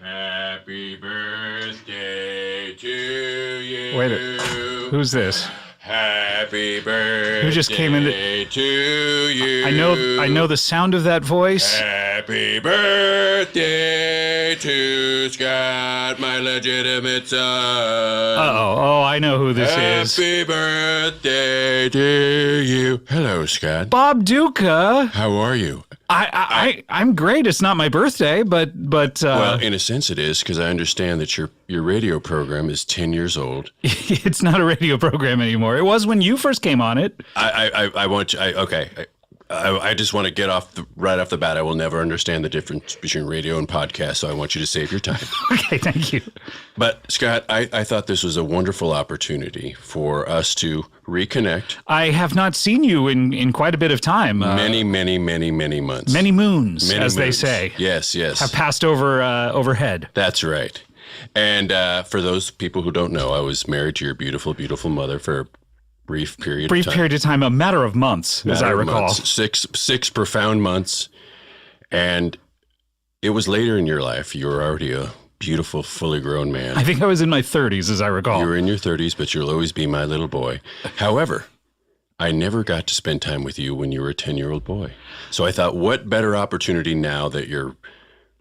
Happy birthday to you. Wait, who's this? Happy birthday Who just came in? To you. I know the sound of that voice. Happy birthday to Scott, my legitimate son. Oh, I know who this is. Happy birthday to you. Hello, Scott. Bob Ducca. How are you? I'm great. It's not my birthday, but well, in a sense it is, because I understand that your radio program is 10 years old. It's not a radio program anymore. It was when you first came on it. I just want to get right off the bat. I will never understand the difference between radio and podcast, so I want you to save your time. Okay, thank you. But Scott, I thought this was a wonderful opportunity for us to reconnect. I have not seen you in quite a bit of time. Many months. Many moons, as they say. Yes. Have passed overhead. That's right. And for those people who don't know, I was married to your beautiful, beautiful mother for a brief period of time, a matter of months, as I recall. Six profound months. And it was later in your life. You were already a beautiful, fully grown man. I think I was in my 30s, as I recall. You were in your 30s, but you'll always be my little boy. However, I never got to spend time with you when you were a 10-year-old boy. So I thought, what better opportunity now that your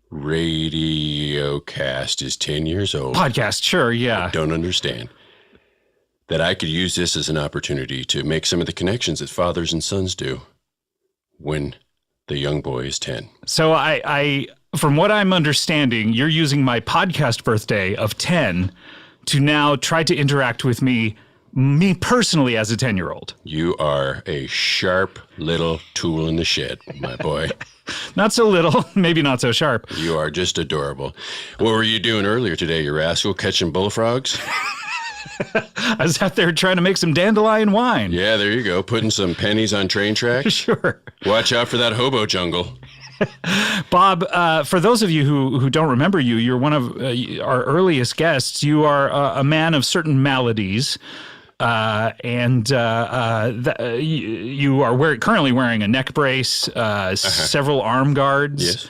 radio cast is 10 years old? Podcast, sure, yeah. I don't understand. That I could use this as an opportunity to make some of the connections that fathers and sons do when the young boy is 10. So I from what I'm understanding, you're using my podcast birthday of 10 to now try to interact with me personally as a 10-year-old. You are a sharp little tool in the shed, my boy. Not so little, maybe not so sharp. You are just adorable. What were you doing earlier today, you rascal? Catching bullfrogs? I was out there trying to make some dandelion wine. Yeah, there you go. Putting some pennies on train tracks. Sure. Watch out for that hobo jungle. Bob, for those of you who don't remember you, you're one of our earliest guests. You are a man of certain maladies. And you are currently wearing a neck brace, several arm guards. Yes.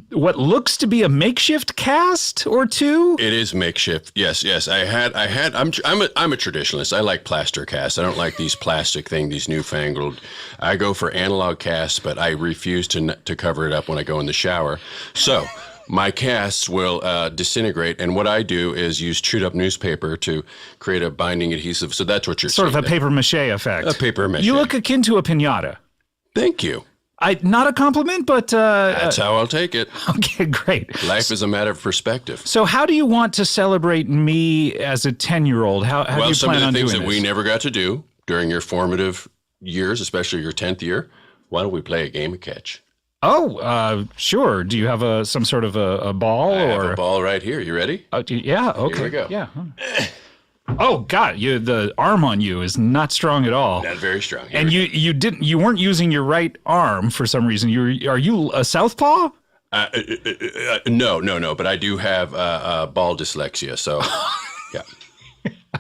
What looks to be a makeshift cast or two. It is makeshift. Yes. I'm a traditionalist. I like plaster casts. I don't like these plastic things, these newfangled. I go for analog casts, but I refuse to cover it up when I go in the shower. So my casts will disintegrate, and what I do is use chewed up newspaper to create a binding adhesive. So that's what you're sort seeing of a paper mache effect. A paper mache. You look akin to a piñata. Thank you. Not a compliment, but that's how I'll take it. Okay, great. Life is a matter of perspective. So, how do you want to celebrate me as a 10-year-old? How do you plan on doing this? Well, some of the things that we never got to do during your formative years, especially your 10th year. Why don't we play a game of catch? Oh, sure. Do you have some sort of a ball? I have a ball right here. You ready? Yeah. Okay. Here we go. Yeah. Oh God! The arm on you is not strong at all. Not very strong. And you weren't using your right arm for some reason. Are you a southpaw? No. But I do have ball dyslexia. So, yeah.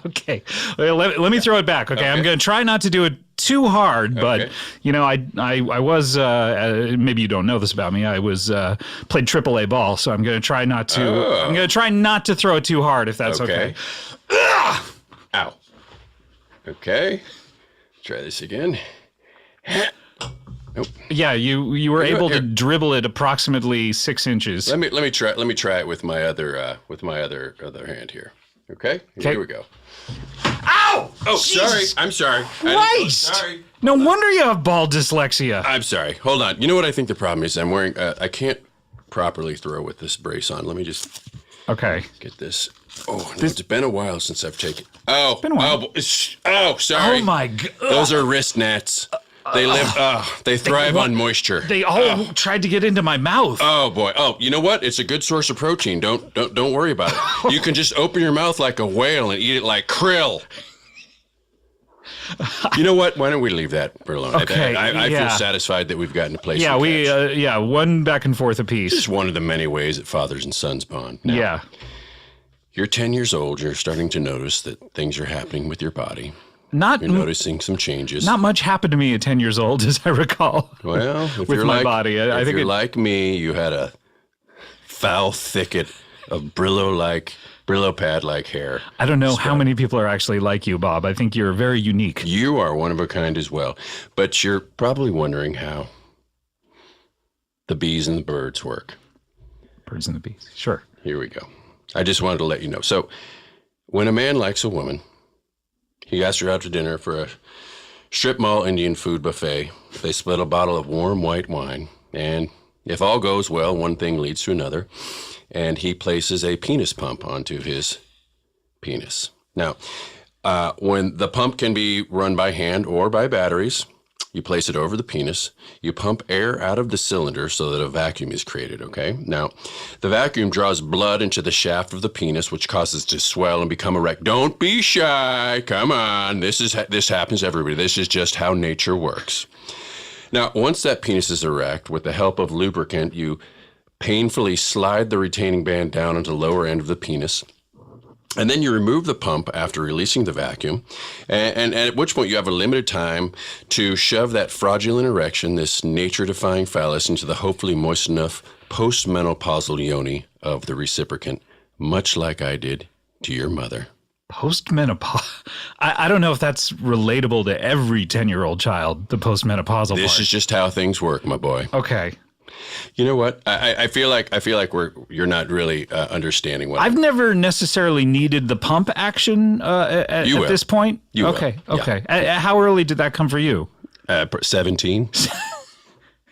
Okay. Well, let me throw it back. Okay. I'm going to try not to do it too hard, but I was maybe you don't know this about me. I was played AAA ball, so I'm going to try not to. Oh. I'm going to try not to throw it too hard, if that's okay. Ow. Okay. Try this again. Nope. Yeah, you were able to dribble it approximately 6 inches. Let me try it with my other hand here. Okay. Here we go. Ow! Oh, Jesus. sorry. I'm sorry. Christ! Sorry. No wonder you have ball dyslexia. I'm sorry. Hold on. You know what I think the problem is? I'm wearing. I can't properly throw with this brace on. Let me just. Okay. Get this. Oh, it's been a while since I've taken. Oh, been a while. Oh, sorry. Oh my God. Those are wrist gnats. They live. They thrive on moisture. They all tried to get into my mouth. Oh boy. Oh, you know what? It's a good source of protein. Don't worry about it. You can just open your mouth like a whale and eat it like krill. You know what? Why don't we leave that for alone? Okay. I feel satisfied that we've gotten to play. Yeah, one back and forth apiece. Just one of the many ways that fathers and sons bond. Now, yeah. You're 10 years old. You're starting to notice that things are happening with your body. You're noticing some changes. Not much happened to me at 10 years old, as I recall. Well, if with you're my like, body, I think you're like me, you had a foul thicket of Brillo pad-like hair. I don't know how many people are actually like you, Bob. I think you're very unique. You are one of a kind as well. But you're probably wondering how the bees and the birds work. Birds and the bees. Sure. Here we go. I just wanted to let you know. So when a man likes a woman, he asks her out to dinner for a strip mall Indian food buffet. They split a bottle of warm white wine. And if all goes well, one thing leads to another. And he places a penis pump onto his penis. Now, when the pump can be run by hand or by batteries, you place it over the penis. You pump air out of the cylinder so that a vacuum is created, okay? Now, the vacuum draws blood into the shaft of the penis, which causes it to swell and become erect. Don't be shy. Come on. This happens to everybody. This is just how nature works. Now, once that penis is erect, with the help of lubricant, you painfully slide the retaining band down into the lower end of the penis. And then you remove the pump after releasing the vacuum, and at which point you have a limited time to shove that fraudulent erection, this nature-defying phallus, into the hopefully moist enough postmenopausal yoni of the reciprocant, much like I did to your mother. Postmenopause. I don't know if that's relatable to every 10-year-old child, the postmenopausal This part. is just how things work, my boy. Okay. You know what? I feel like you're not really understanding what I've never necessarily needed the pump action at this point. You will. Okay. Yeah. Okay. How early did that come for you? 17.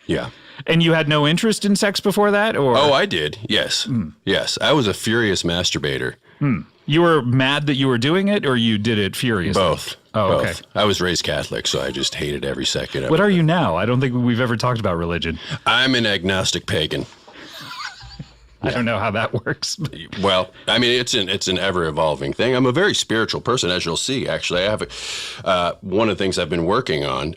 Yeah. And you had no interest in sex before that, or? Oh, I did. Yes. Yes. I was a furious masturbator. You were mad that you were doing it, or you did it furiously? Both. Oh, Both. okay. I was raised Catholic, so I just hated every second of it. What are you now? I don't think we've ever talked about religion. I'm an agnostic pagan. I don't know how that works. Well, I mean, it's an ever-evolving thing. I'm a very spiritual person, as you'll see. Actually, I have one of the things I've been working on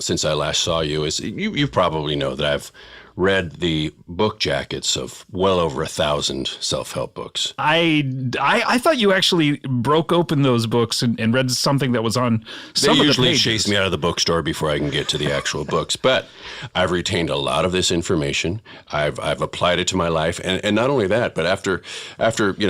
since I last saw you is you probably know that I've read the book jackets of well over 1,000 self-help books. I thought you actually broke open those books and read something that was on some of the usually pages. chase me out of the bookstore before I can get to the actual books. But I've retained a lot of this information. I've applied it to my life, and not only that, but after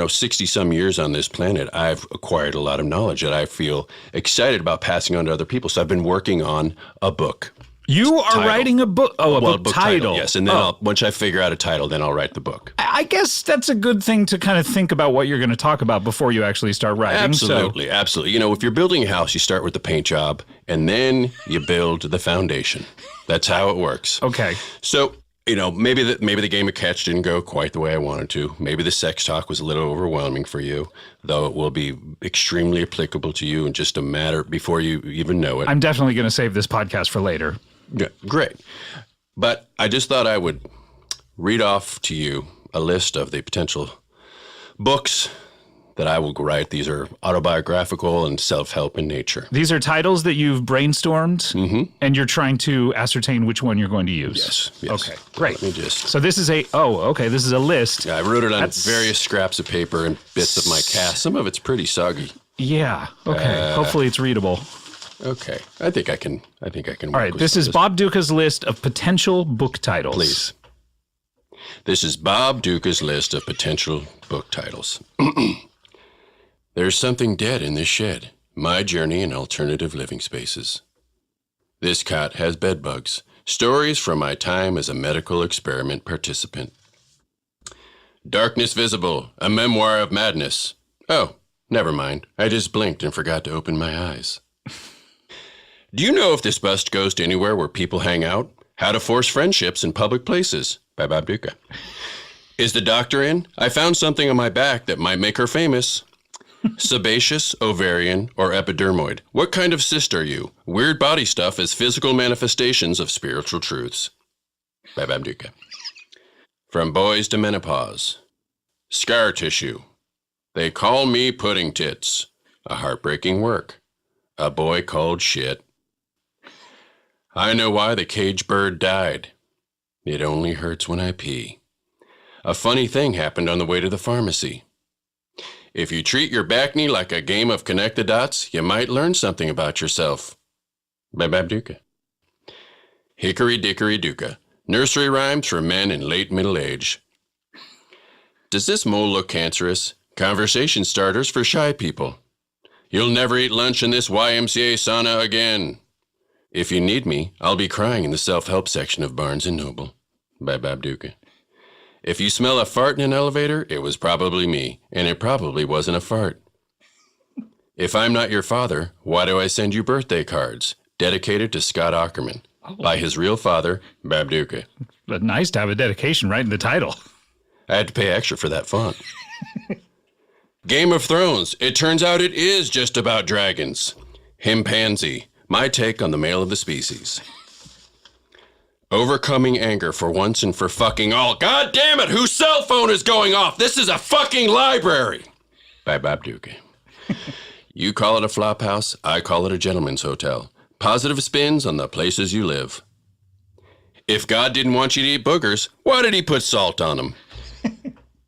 60 some years on this planet, I've acquired a lot of knowledge that I feel excited about passing on to other people. So I've been working on a book. You are writing a book. Oh, a book title. Yes, and then once I figure out a title, then I'll write the book. I guess that's a good thing to kind of think about what you're going to talk about before you actually start writing. Absolutely, absolutely. If you're building a house, you start with the paint job, and then you build the foundation. That's how it works. Okay. So, maybe the game of catch didn't go quite the way I wanted to. Maybe the sex talk was a little overwhelming for you, though it will be extremely applicable to you in just a matter before you even know it. I'm definitely going to save this podcast for later. Yeah, great. But I just thought I would read off to you a list of the potential books that I will write. These are autobiographical and self-help in nature. These are titles that you've brainstormed, and you're trying to ascertain which one you're going to use. Yes. Okay, great. Let me just... So this is this is a list. Yeah, I wrote it on various scraps of paper and bits of my cast. Some of it's pretty soggy. Yeah, okay. Hopefully it's readable. Okay. I think I can work All right, with this some is of Bob Ducca's list of potential book titles. Please. This is Bob Ducca's list of potential book titles. There's something dead in this shed. My journey in alternative living spaces. This cot has bed bugs. Stories from my time as a medical experiment participant. Darkness Visible, a memoir of madness. Oh, never mind. I just blinked and forgot to open my eyes. Do you know if this bust goes to anywhere where people hang out? How to Force Friendships in Public Places by Bob Ducca. Is the doctor in? I found something on my back that might make her famous. Sebaceous, ovarian, or epidermoid? What kind of cyst are you? Weird body stuff as physical manifestations of spiritual truths by Bob Ducca. From Boys to Menopause. Scar Tissue. They Call Me Pudding Tits. A Heartbreaking Work. A Boy Called Shit. I Know Why the Cage Bird Died. It Only Hurts When I Pee. A funny thing happened on the way to the pharmacy. If you treat your back knee like a game of connect the dots, you might learn something about yourself. By Bob Ducca. Hickory Dickory Ducca. Nursery rhymes for men in late middle age. Does this mole look cancerous? Conversation starters for shy people. You'll never eat lunch in this YMCA sauna again. If you need me, I'll be crying in the self-help section of Barnes & Noble. By Bob Ducca. If you smell a fart in an elevator, it was probably me, and it probably wasn't a fart. If I'm not your father, why do I send you birthday cards? Dedicated to Scott Aukerman. By his real father, Bob Ducca. But nice to have a dedication right in the title. I had to pay extra for that font. Game of Thrones. It turns out it is just about dragons. Himpanzy. My take on the male of the species. Overcoming anger for once and for fucking all. God damn it, whose cell phone is going off? This is a fucking library. By Bob Ducca. You call it a flop house, I call it a gentleman's hotel. Positive spins on the places you live. If God didn't want you to eat boogers, why did he put salt on them?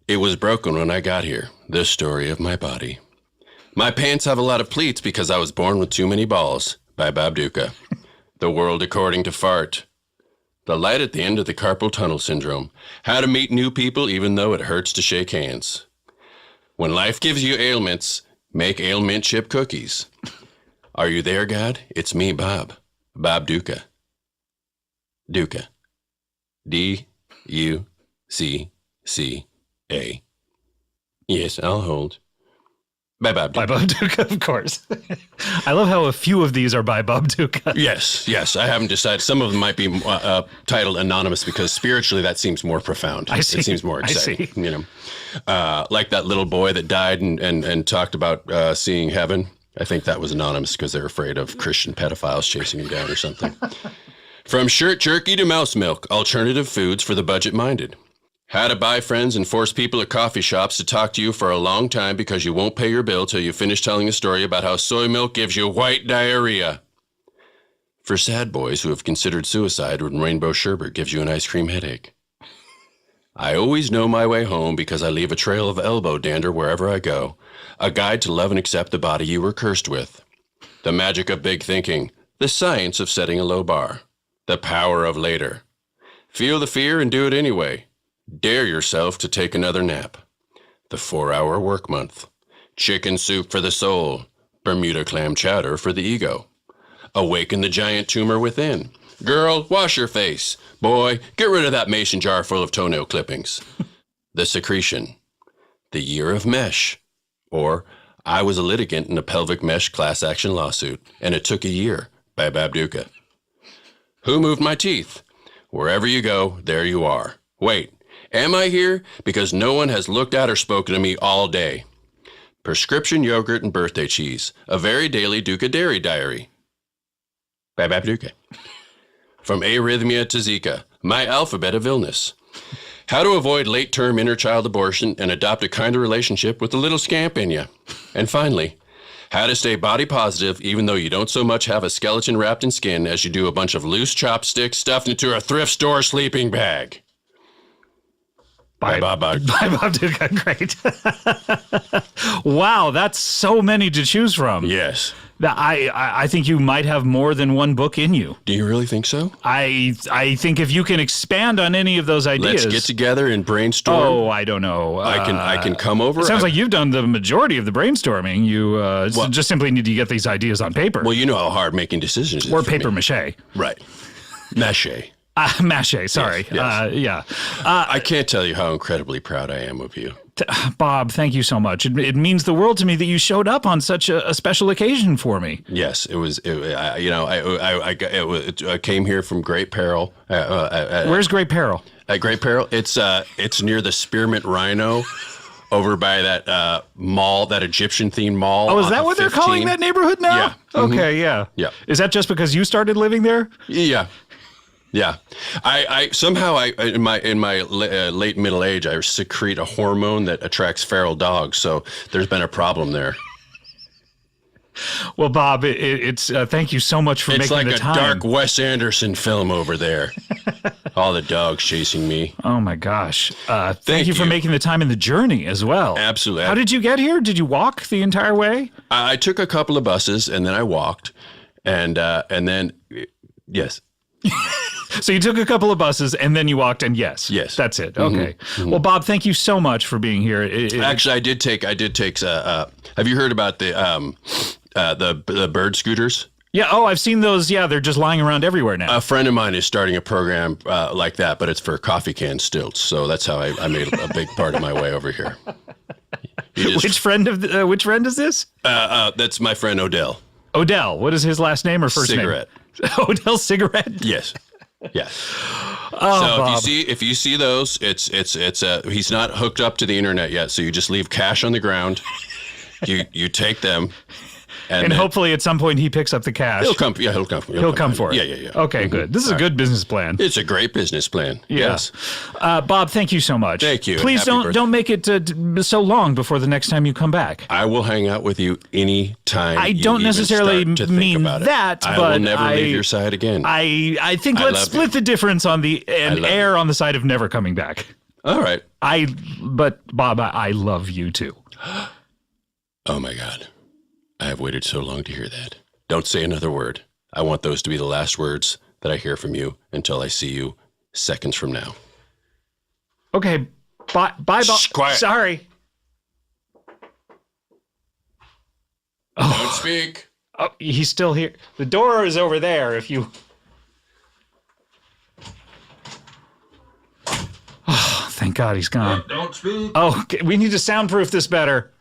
It was broken when I got here. The story of my body. My pants have a lot of pleats because I was born with too many balls. By Bob Ducca. The world according to fart. The light at the end of the carpal tunnel syndrome. How to meet new people even though it hurts to shake hands. When life gives you ailments, make ailment chip cookies. Are you there, God? It's me, Bob. Bob Ducca. Ducca. D-U-C-C-A. Yes, I'll hold. By Bob Ducca. By Bob Ducca, of course. I love how a few of these are by Bob Ducca. Yes. I haven't decided. Some of them might be titled anonymous because spiritually that seems more profound. I see. It seems more exciting. I see. You know, like that little boy that died and talked about seeing heaven. I think that was anonymous because they're afraid of Christian pedophiles chasing him down or something. From shirt jerky to mouse milk, alternative foods for the budget-minded. How to buy friends and force people at coffee shops to talk to you for a long time because you won't pay your bill till you finish telling a story about how soy milk gives you white diarrhea. For sad boys who have considered suicide when rainbow sherbet gives you an ice cream headache. I always know my way home because I leave a trail of elbow dander wherever I go. A guide to love and accept the body you were cursed with. The magic of big thinking. The science of setting a low bar. The power of later. Feel the fear and do it anyway. Dare yourself to take another nap. The 4-hour work month. Chicken soup for the soul. Bermuda clam chowder for the ego. Awaken the giant tumor within. Girl, wash your face. Boy, get rid of that mason jar full of toenail clippings. The secretion. The year of mesh. Or, I was a litigant in a pelvic mesh class action lawsuit, and it took a year. By Bob Ducca. Who moved my teeth? Wherever you go, there you are. Wait. Am I here? Because no one has looked at or spoken to me all day. Prescription yogurt and birthday cheese. A very daily Ducca dairy diary. By Bob Ducca. From arrhythmia to Zika. My alphabet of illness. How to avoid late-term inner child abortion and adopt a kinder relationship with the little scamp in you. And finally, how to stay body positive even though you don't so much have a skeleton wrapped in skin as you do a bunch of loose chopsticks stuffed into a thrift store sleeping bag. By Bob Ducca, great. Wow, that's so many to choose from. Yes. I think you might have more than one book in you. Do you really think so? I think if you can expand on any of those ideas. Let's get together and brainstorm. Oh, I don't know. I can come over. It sounds like you've done the majority of the brainstorming. You just simply need to get these ideas on paper. Well, you know how hard making decisions is. Or paper mache. Right. Mache. Mache, sorry. Yes. Yeah. I can't tell you how incredibly proud I am of you. Bob, thank you so much. It means the world to me that you showed up on such a special occasion for me. Yes, it was. I came here from Great Peril. Where's Great Peril? At Great Peril, it's near the Spearmint Rhino, over by that mall, that Egyptian-themed mall. Oh, is that what 15? they're calling that neighborhood now? Yeah. Okay, yeah. Yeah. Is that just because you started living there? Yeah. Yeah, I somehow in my late middle age I secrete a hormone that attracts feral dogs. So there's been a problem there. Well, Bob, it's thank you so much for making the time. It's like a dark Wes Anderson film over there. All the dogs chasing me. Oh my gosh! Thank you for making the time and the journey as well. Absolutely. How did you get here? Did you walk the entire way? I took a couple of buses and then I walked, and then yes. So you took a couple of buses and then you walked in. Yes. That's it. Okay. Well, Bob, thank you so much for being here. Actually, I did take. Have you heard about the bird scooters? Yeah. Oh, I've seen those. Yeah, they're just lying around everywhere now. A friend of mine is starting a program like that, but it's for coffee can stilts. So that's how I made a big part of my way over here. Which friend is this? That's my friend Odell. Odell. What is his last name or first Cigarette. name? Odell Cigarette. Yes. Yeah. Oh, so Bob. if you see those, it's he's not hooked up to the internet yet. So you just leave cash on the ground. You take them. And hopefully at some point he picks up the cash. He'll come. Yeah, he'll come. He'll come for it. Yeah. Okay, good. This is a good business plan. It's a great business plan. Yeah. Yes. Bob, thank you so much. Thank you. Please don't make it so long before the next time you come back. I will hang out with you any time. I don't necessarily mean that, I but will never leave your side again. I think let's split the difference on the and err on the side of never coming back. All right. But Bob, I love you too. Oh my God. I have waited so long to hear that. Don't say another word. I want those to be the last words that I hear from you until I see you seconds from now. Okay. Bye, Bob. Shh, quiet. Sorry. Don't speak. Oh, he's still here. The door is over there if you... Oh, thank God he's gone. Don't speak. Oh, okay. We need to soundproof this better.